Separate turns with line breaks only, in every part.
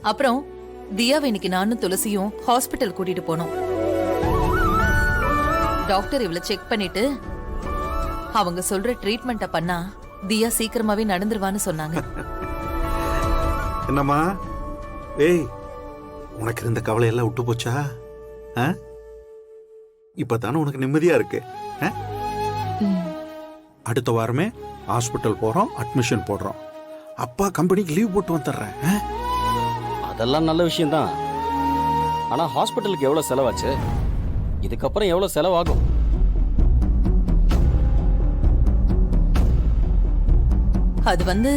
அப்புறம் தியாவை இன்னைக்கு நானும் துளசியும் ஹாஸ்பிட்டல் கூட்டிட்டு போனோம். டாக்டர் இவளை செக் பண்ணிட்டு அவங்க சொல்ற ட்ரீட்மெண்ட்ட பண்ணா தியா சீக்கிரமாவே நடந்துருவான்னு சொன்னாங்க.
என்னம்மா ஏய், உனக்கு இருந்த கவலை எல்லாம் விட்டு போச்சா? இப்பதானே உனக்கு நிம்மதியா இருக்கு. அடுத்த வாரமே ஹாஸ்பிட்டல் போறோம், அட்மிஷன் போடுறோம். அப்பா கம்பெனிக்கு லீவ் போட்டு வந்துடுறேன்.
அதெல்லாம் நல்ல விஷயம்தான். ஆனா ஹாஸ்பிட்டலுக்கு எவ்வளவு செலவாச்சு? இதுக்கப்புறம் எவ்வளவு செலவாகும்?
அது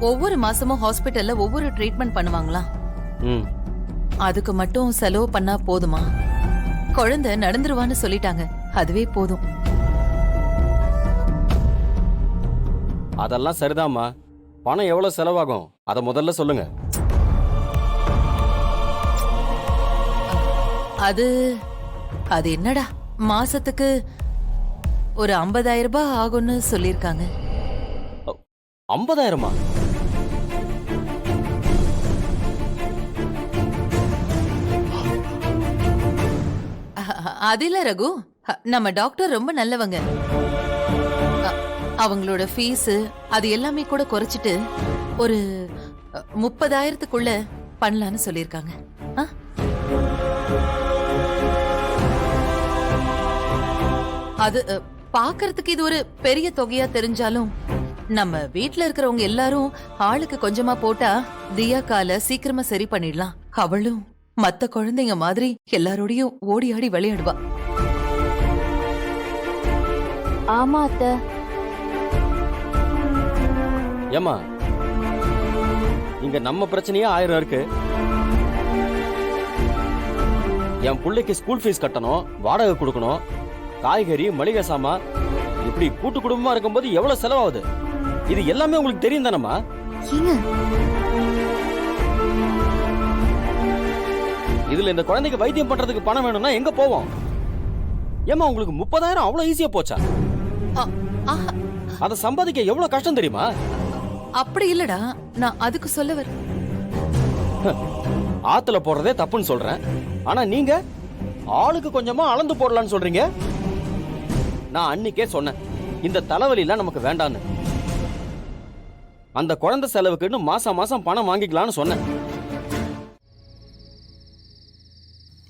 ஒவ்வொரு மாசமும் ஹாஸ்பிட்டல்ல ஒவ்வொரு ட்ரீட்மெண்ட் பண்ணுவாங்களா? அதுக்கு மட்டும் செலவு பண்ணா போதுமா? குழந்தை நடந்துருவான்னு சொல்லிட்டாங்க, அதுவே போதும்.
அதெல்லாம் சரிதாம்மா. பணம் எவ்வளவு செலவாகும் அத முதல்ல சொல்லுங்க.
அது என்னடா, மாசத்துக்கு ஒரு 50,000 ரூபாய் ஆகும்னு சொல்லிருக்காங்க.
50,000மா?
அது இல்ல ரகு, நம்ம டாக்டர் ரொம்ப நல்லவங்க. அவங்களோட ஃபீஸ் அது எல்லாமே கூட குறைச்சிட்டு ஒரு 30,000க்குள்ள பண்ணலான்னு சொல்லிருக்காங்க. அது பாக்குறதுக்கு இது ஒரு பெரிய தொகையா தெரிஞ்சாலும் நம்ம வீட்ல இருக்கிறவங்க எல்லாரும் ஆளுக்கு கொஞ்சமா போட்டா தியா கால சீக்கிரமா சரி பண்ணிடலாம். அவளும் மத்த குழந்தைங்க மாதிரி எல்லாரோடையும் ஓடி ஆடி விளையாடுவா.
ஆமா அத்தை.
ஏமா, இங்க நம்ம பிரச்சனையே 1000 இருக்கு. என் பிள்ளைக்கு ஸ்கூல் ஃபீஸ் கட்டணும், வாடகை கொடுக்கணும், காய்கறி, மளிகை சாமான், இப்படி கூட்டு குடும்பமா இருக்கும்போது எவ்வளவு செலவாகுது? இது எல்லாமே உங்களுக்கு தெரியும் தானம்மா? இதுல இந்த குழந்தைக்கு வைத்தியம் பண்றதுக்கு பணம் வேணும்னா எங்க போவோம்? ஏமா உங்களுக்கு 30,000 அவ்வளவு ஈஸியா போச்சா? அத சம்பாதிக்க எவ்வளவு கஷ்டம் தெரியுமா?
அப்படி இல்லடா, நான் அதுக்கு சொல்ல வர.
ஆத்துல போடுறதே தப்புன்னு சொல்றேன், ஆனா நீங்க ஆளுக்கு கொஞ்சமா அளந்து போடலான்னு சொல்றீங்க. நான் அன்னைக்கே சொன்னேன், இந்த தலைவலி எல்லாம் நமக்கு வேண்டான்னு. அந்த குழந்தை செலவுக்குன்னு மாசம் மாசம் பணம் வாங்கிக்கலாம்னு சொன்னேன்.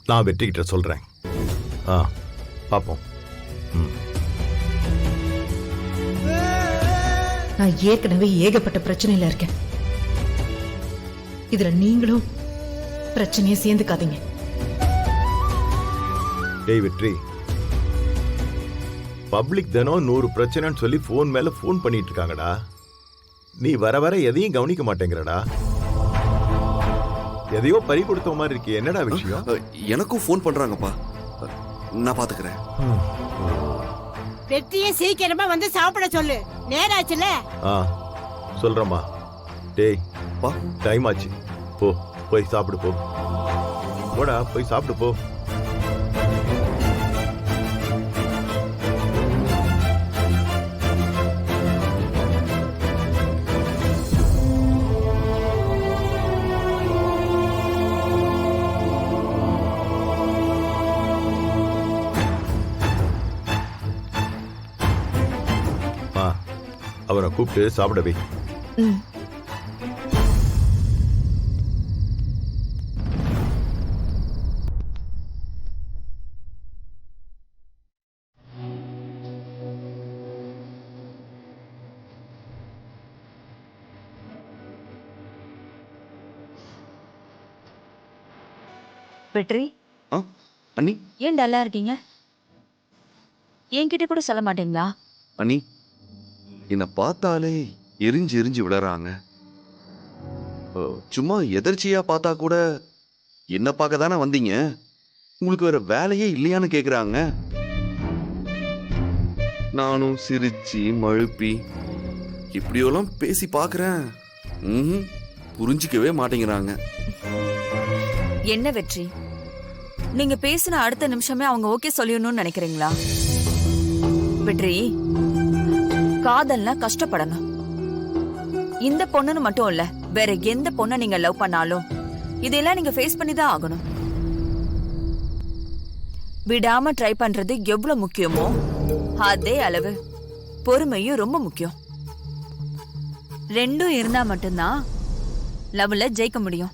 நான் வெற்றிக்கிட்ட சொல்றேன். பாப்போம்.
நான் ஏற்கனவே ஏகப்பட்ட பிரச்சனையில இருக்கேன். இதுல நீங்களும் பிரச்சனையை சேர்ந்துக்காதீங்க.
டேய் வெற்றி, பப்ளிக் தினம் 100 பிரச்சனைன்னு சொல்லி போன் மேல போன் பண்ணிட்டு இருக்காங்கடா. நீ வர வர எதையும் கவனிக்க மாட்டேங்கிறடா. எதையோ பறி கொடுத்த மாதிரி இருக்கு. என்னடா விஷயம்?
எனக்கும் போன் பண்றாங்கப்பா, நான் பாத்துக்கிறேன்.
வெற்றியை சீக்கிரமா வந்து சாப்பிட சொல்லு, நேராச்சுல.
சொல்றேம்மா. டேய்
பா,
டைம் ஆச்சு, போ போய் சாப்பிடு. போடா, போய் சாப்பிடு போ. அவனை கூப்பிட்டு சாப்பிட வை.
வெற்றி,
அண்ணி
ஏன் டல்லா இருக்கீங்க? என்கிட்ட கூட சொல்ல மாட்டீங்களா?
அண்ணி, என்னை பார்த்தாலே எரிஞ்சு எரிஞ்சு விடுறாங்க. சும்மா எதர்ச்சியா பார்த்தா கூட என்ன பார்க்க தானே வந்தீங்க, உங்களுக்கு வேற வேலையே இல்லையான்னு கேக்குறாங்க. நானும் சிரிச்சு மழுப்பி இப்படியெல்லாம் பேசி பார்க்கறேன். புரிஞ்சிக்கவே மாட்டேங்கிறாங்க.
என்ன வெற்றி, நீங்க பேசின அடுத்த நிமிஷமே அவங்க ஓகே சொல்லிடணும்னு நினைக்கிறீங்களா? வெற்றி, காதல்னா கஷ்டப்படணும். இந்த பொண்ணுன்னு மட்டும் இல்ல, வேற எந்த பொண்ணை நீங்க லவ் பண்ணாலும் இதெல்லாம் நீங்க ஃபேஸ் பண்ணி தான் ஆகணும். விடாம ட்ரை பண்றது எவ்வளவு முக்கியமோ அதே அளவு பொறுமையும் ரொம்ப முக்கியம். ரெண்டும் இருந்தா மட்டும்தான் லவ்ல ஜெயிக்க முடியும்.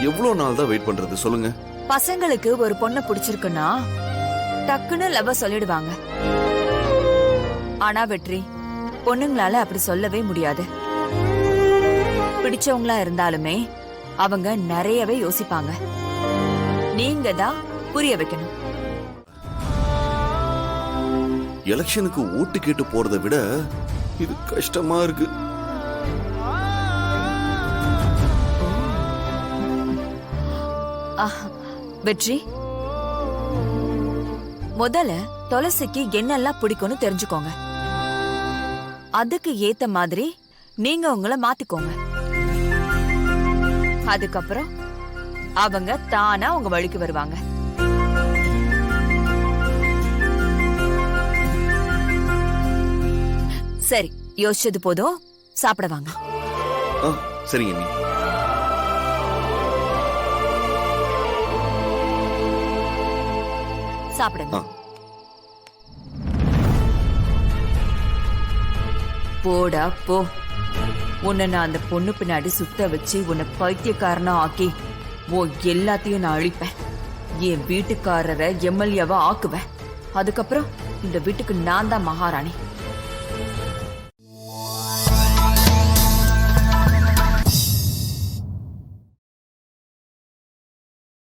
எவ்வளவு நாள் தான் வெயிட் பண்றது சொல்லுங்க?
பசங்களுக்கு ஒரு பொண்ணை பிடிச்சிருக்குன்னா டக்குன்னு லவ் சொல்லிடுவாங்க. ஆனா வெற்றி, பொண்ணுங்களால அப்படி சொல்லவே முடியாது. பிடிச்சவங்களா இருந்தாலுமே அவங்க நிறையவே யோசிப்பாங்க. நீங்க தான் புரிய வைக்கணும்.
எலெக்ஷனுக்கு ஓட்டு கேட்டு போறதை விட இது கஷ்டமா இருக்கு.
வெற்றி, முதல்ல துளசிக்கு என்னெல்லாம் பிடிக்கும்னு தெரிஞ்சுக்கோங்க. அதுக்கு ஏத்த மாதிரி நீங்க உங்களை மாத்திக்கோங்க. அதுக்கப்புறம் அவங்க தானா உங்க வழிக்கு வருவாங்க. சரி, யோசிச்சது போதும், சாப்பிட வாங்க.
சரிங்க நீ.
சாப்பிடுங்க. போடா போ. உன்னை நான் அந்த பொண்ணு பின்னாடி சுத்த வச்சு உன்னை பைத்தியக்காரனா ஆக்கி எல்லாத்தையும் நான் அழிப்பேன். என் வீட்டுக்காரரை எம்எல்ஏவா ஆக்குவேன். அதுக்கப்புறம் இந்த வீட்டுக்கு நான் தான் மகாராணி.